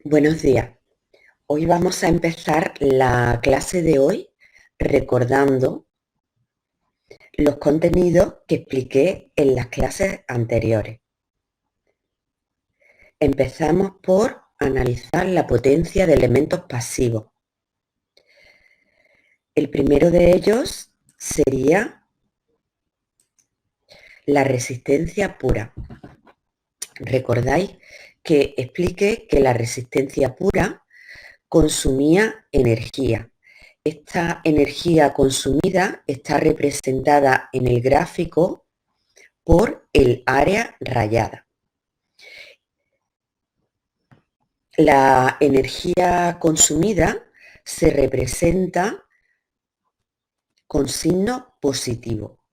Buenos días. Hoy vamos a empezar la clase de hoy recordando los contenidos que expliqué en las clases anteriores. Empezamos por analizar la potencia de elementos pasivos. El primero de ellos sería la resistencia pura. Recordáis que expliqué que la resistencia pura consumía energía. Esta energía consumida está representada en el gráfico por el área rayada. La energía consumida se representa con signo positivo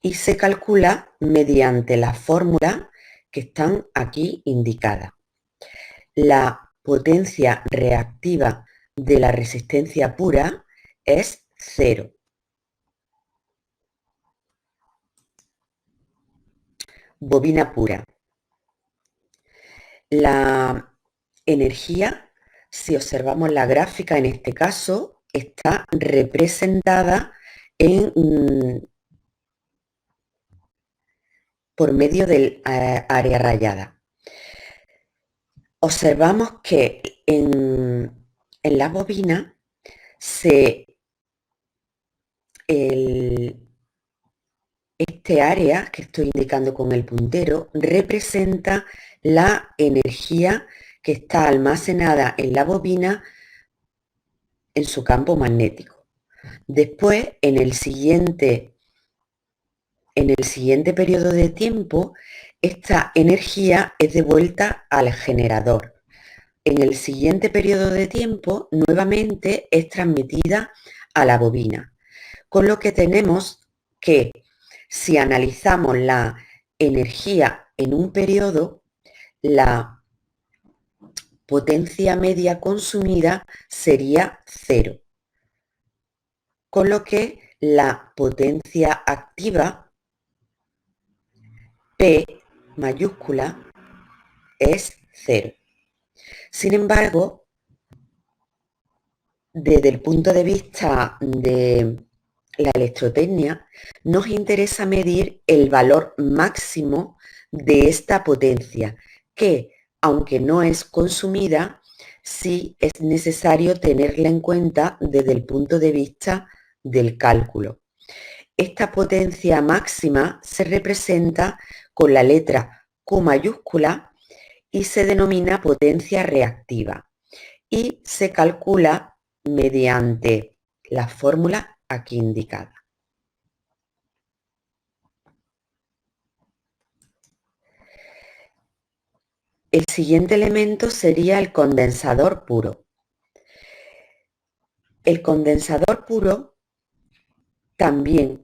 y se calcula mediante las fórmulas que están aquí indicadas. La potencia reactiva de la resistencia pura es 0. Bobina pura. La energía, si observamos la gráfica en este caso, está representada por medio del área rayada. Observamos que en la bobina este área que estoy indicando con el puntero representa la energía que está almacenada en la bobina en su campo magnético. Después, en el siguiente periodo de tiempo, esta energía es devuelta al generador. En el siguiente periodo de tiempo, nuevamente es transmitida a la bobina. Con lo que tenemos que, si analizamos la energía en un periodo, la potencia media consumida sería 0. Con lo que la potencia activa, P mayúscula, es 0. Sin embargo, desde el punto de vista de la electrotecnia, nos interesa medir el valor máximo de esta potencia, que, aunque no es consumida, sí es necesario tenerla en cuenta desde el punto de vista del cálculo. Esta potencia máxima se representa con la letra Q mayúscula y se denomina potencia reactiva y se calcula mediante la fórmula aquí indicada. El siguiente elemento sería el condensador puro. El condensador puro también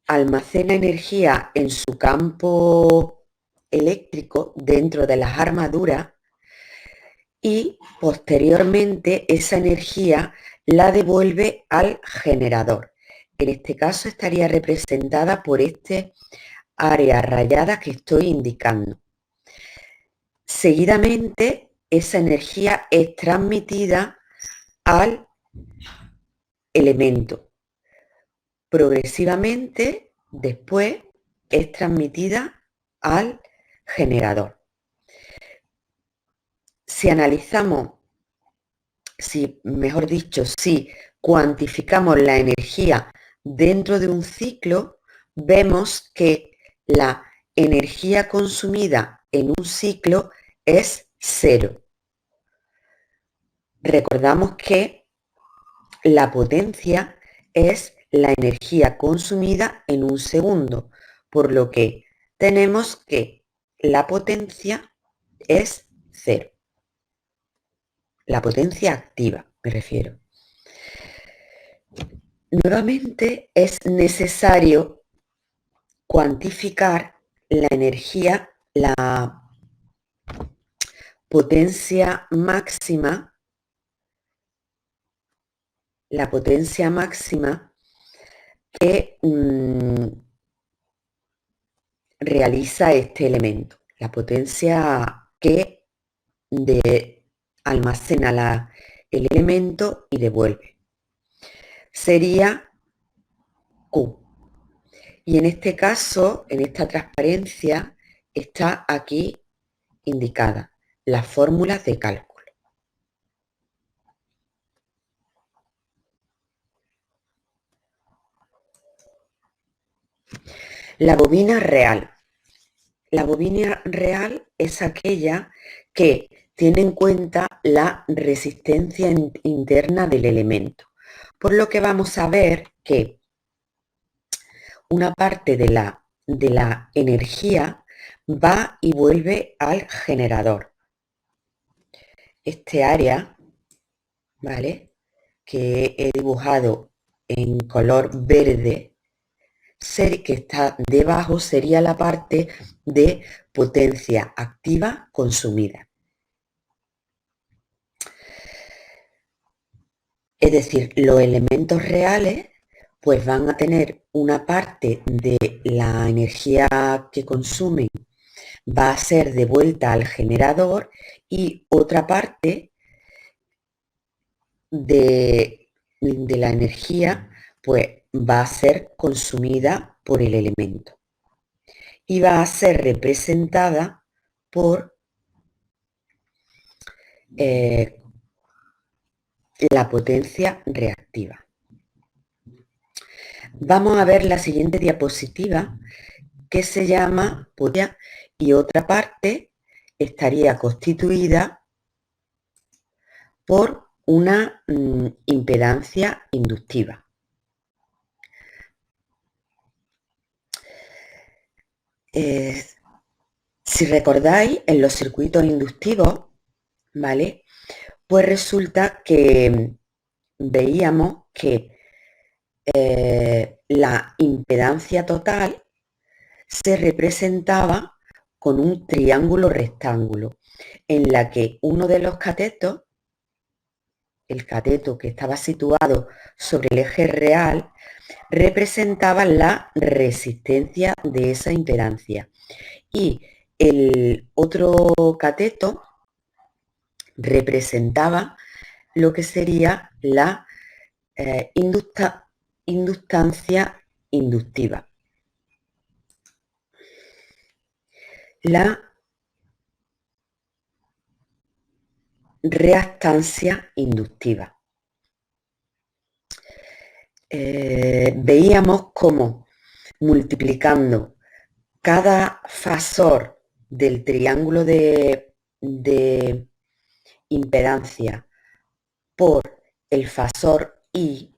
almacena energía en su campo eléctrico dentro de las armaduras y posteriormente esa energía la devuelve al generador. En este caso estaría representada por este área rayada que estoy indicando. Seguidamente, esa energía es transmitida al elemento. Progresivamente, después, es transmitida al generador. Si analizamos, si cuantificamos la energía dentro de un ciclo, vemos que la energía consumida en un ciclo es 0. Recordamos que la potencia es la energía consumida en un segundo, por lo que tenemos que la potencia es 0. La potencia activa, me refiero. Nuevamente es necesario cuantificar la energía, la potencia máxima que realiza este elemento, la potencia que almacena el elemento y devuelve. Sería Q. Y en este caso, en esta transparencia, está aquí indicada las fórmulas de cálculo. La bobina real. La bobina real es aquella que tiene en cuenta la resistencia interna del elemento. Por lo que vamos a ver que una parte de la energía va y vuelve al generador. Este área, ¿vale?, que he dibujado en color verde, que está debajo, sería la parte de potencia activa consumida. Es decir, los elementos reales pues van a tener una parte de la energía que consumen va a ser devuelta al generador y otra parte de la energía pues va a ser consumida por el elemento y va a ser representada por la potencia reactiva. Vamos a ver la siguiente diapositiva que se llama potencia y otra parte estaría constituida por una impedancia inductiva. Si recordáis, en los circuitos inductivos, ¿vale?, pues resulta que veíamos que la impedancia total se representaba con un triángulo rectángulo en la que uno de los catetos, el cateto que estaba situado sobre el eje real, representaba la resistencia de esa impedancia y el otro cateto representaba lo que sería la inductancia inductiva. La reactancia inductiva. Veíamos cómo multiplicando cada fasor del triángulo de impedancia por el fasor I,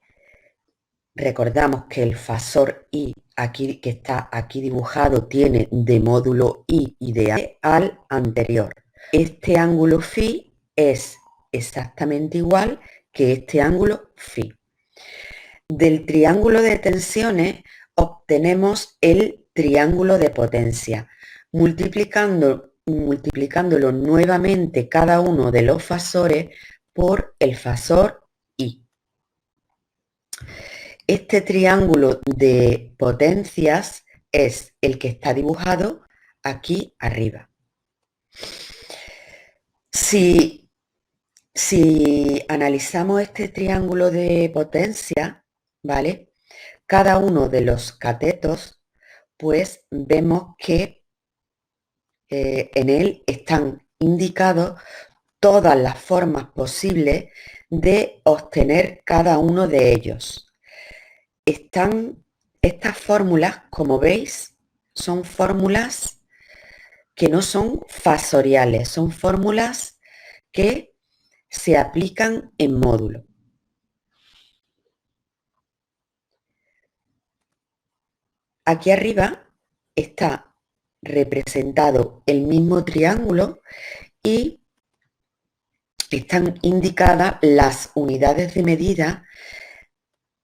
recordamos que el fasor I aquí, que está aquí dibujado, tiene de módulo I y de A al anterior. Este ángulo phi es exactamente igual que este ángulo phi. Del triángulo de tensiones obtenemos el triángulo de potencia, multiplicándolo nuevamente cada uno de los fasores por el fasor I. Este triángulo de potencias es el que está dibujado aquí arriba. Si analizamos este triángulo de potencia, ¿vale?, cada uno de los catetos, pues vemos que en él están indicados todas las formas posibles de obtener cada uno de ellos. Estas fórmulas, como veis, son fórmulas que no son fasoriales, son fórmulas que se aplican en módulo. Aquí arriba está representado el mismo triángulo y están indicadas las unidades de medida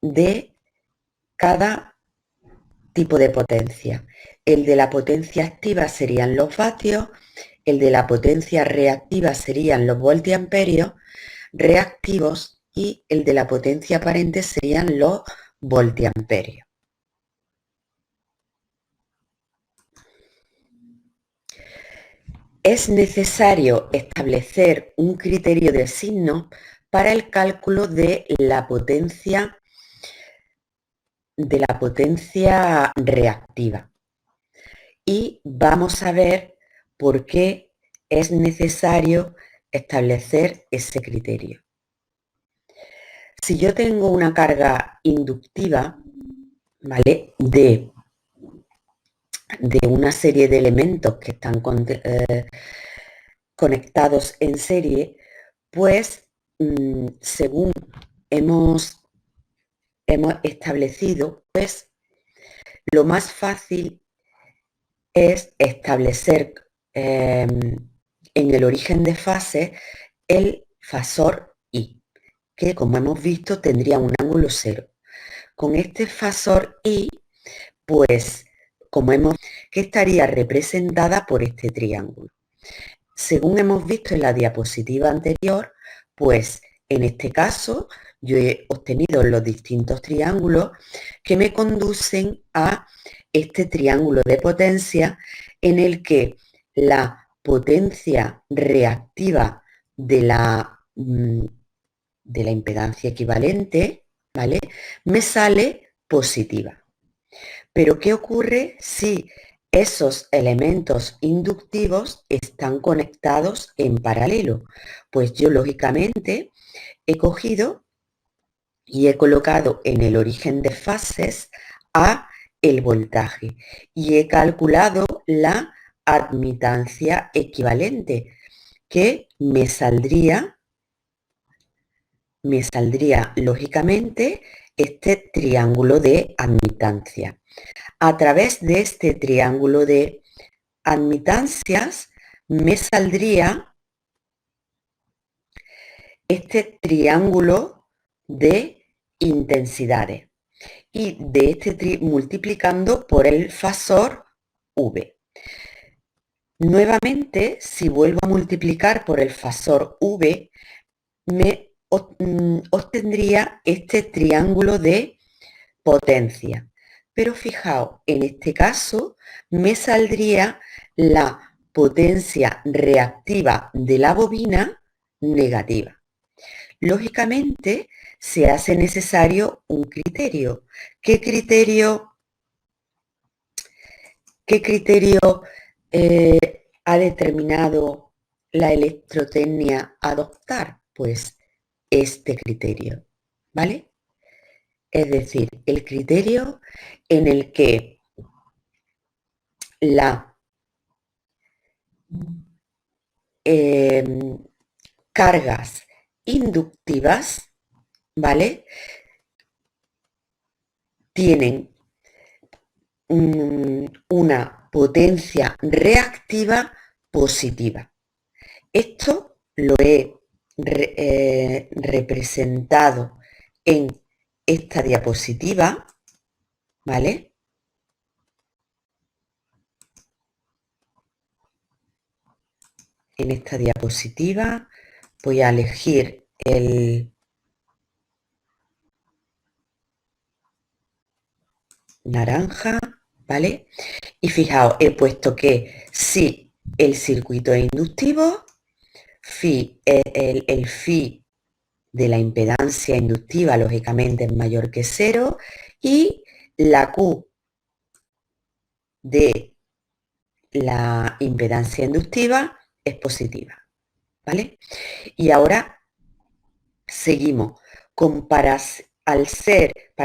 de cada tipo de potencia. El de la potencia activa serían los vatios, el de la potencia reactiva serían los voltiamperios reactivos y el de la potencia aparente serían los voltiamperios. es necesario establecer un criterio de signo para el cálculo de la potencia reactiva. Y vamos a ver por qué es necesario establecer ese criterio. Si yo tengo una carga inductiva, ¿vale?, de una serie de elementos que están conectados en serie, pues según hemos establecido, pues lo más fácil es establecer en el origen de fase el fasor I, que como hemos visto tendría un ángulo 0. Con este fasor I, pues como que estaría representada por este triángulo. Según hemos visto en la diapositiva anterior, pues en este caso yo he obtenido los distintos triángulos que me conducen a este triángulo de potencia en el que la potencia reactiva de la impedancia equivalente, ¿vale?, me sale positiva. Pero ¿qué ocurre si esos elementos inductivos están conectados en paralelo? Pues yo lógicamente he cogido y he colocado en el origen de fases a el voltaje y he calculado la admitancia equivalente, que me saldría lógicamente este triángulo de admitancia. A través de este triángulo de admitancias me saldría este triángulo de intensidades y de este multiplicando por el fasor V. Nuevamente, si vuelvo a multiplicar por el fasor V, me obtendría este triángulo de potencia. Pero fijaos, en este caso me saldría la potencia reactiva de la bobina negativa. Lógicamente, se hace necesario un criterio. ¿Qué criterio ha determinado la electrotecnia adoptar? Pues este criterio, ¿vale? Es decir, el criterio en el que las cargas inductivas, ¿vale?, tienen una potencia reactiva positiva. Esto lo he representado en esta diapositiva, ¿vale? En esta diapositiva voy a elegir el naranja, ¿vale? Y fijaos, he puesto que si el circuito es inductivo, el phi de la impedancia inductiva, lógicamente, es mayor que 0 y la Q de la impedancia inductiva es positiva, ¿vale? Y ahora seguimos para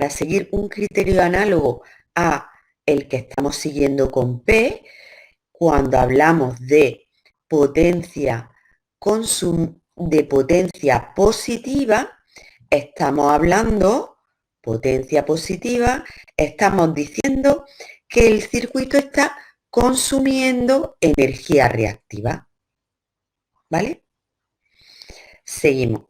seguir un criterio análogo a el que estamos siguiendo con P, cuando hablamos de potencia positiva, estamos hablando, potencia positiva, estamos diciendo que el circuito está consumiendo energía reactiva, ¿vale? Seguimos.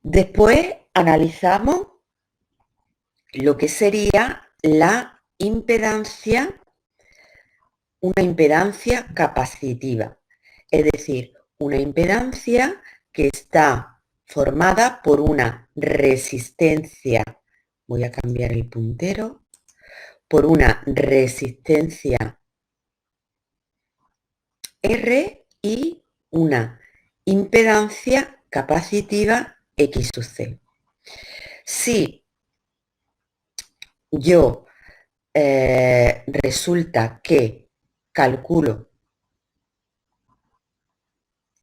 Después analizamos lo que sería la impedancia, una impedancia capacitiva, es decir, una impedancia que está formada por una resistencia, voy a cambiar el puntero, por una resistencia R y una impedancia capacitiva X sub C. Si yo resulta que calculo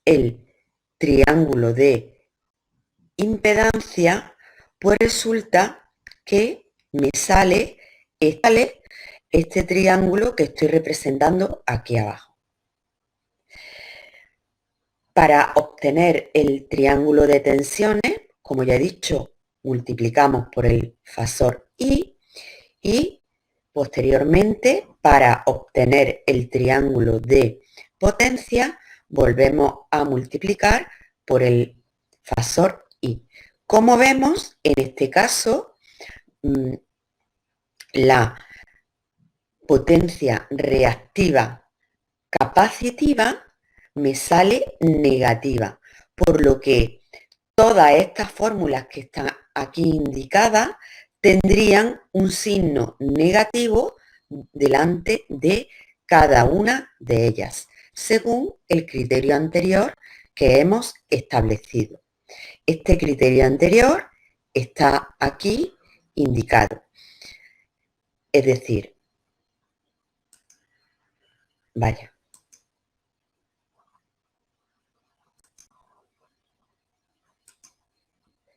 el triángulo de impedancia, pues resulta que me sale este triángulo que estoy representando aquí abajo. Para obtener el triángulo de tensiones, como ya he dicho, multiplicamos por el fasor I y posteriormente, para obtener el triángulo de potencia, volvemos a multiplicar por el fasor I. Como vemos, en este caso, la potencia reactiva capacitiva me sale negativa, por lo que todas estas fórmulas que están aquí indicadas tendrían un signo negativo delante de cada una de ellas, según el criterio anterior que hemos establecido. Este criterio anterior está aquí indicado. Es decir, vaya.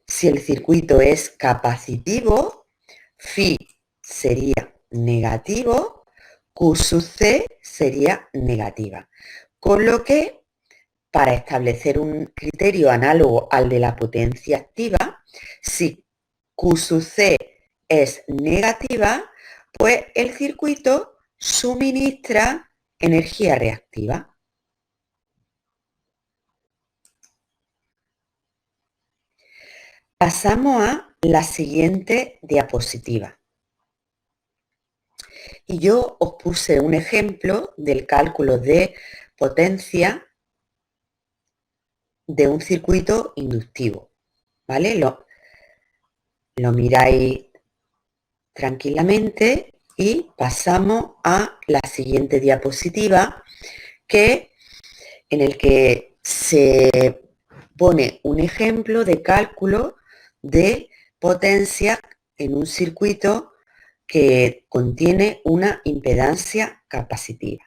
Si el circuito es capacitivo, Phi sería negativo, Q sub C sería negativa. Con lo que, para establecer un criterio análogo al de la potencia activa, si Q sub C es negativa, pues el circuito suministra energía reactiva. Pasamos a la siguiente diapositiva. Y yo os puse un ejemplo del cálculo de potencia de un circuito inductivo, ¿vale? Lo miráis tranquilamente y pasamos a la siguiente diapositiva, en el que se pone un ejemplo de cálculo de potencia en un circuito que contiene una impedancia capacitiva.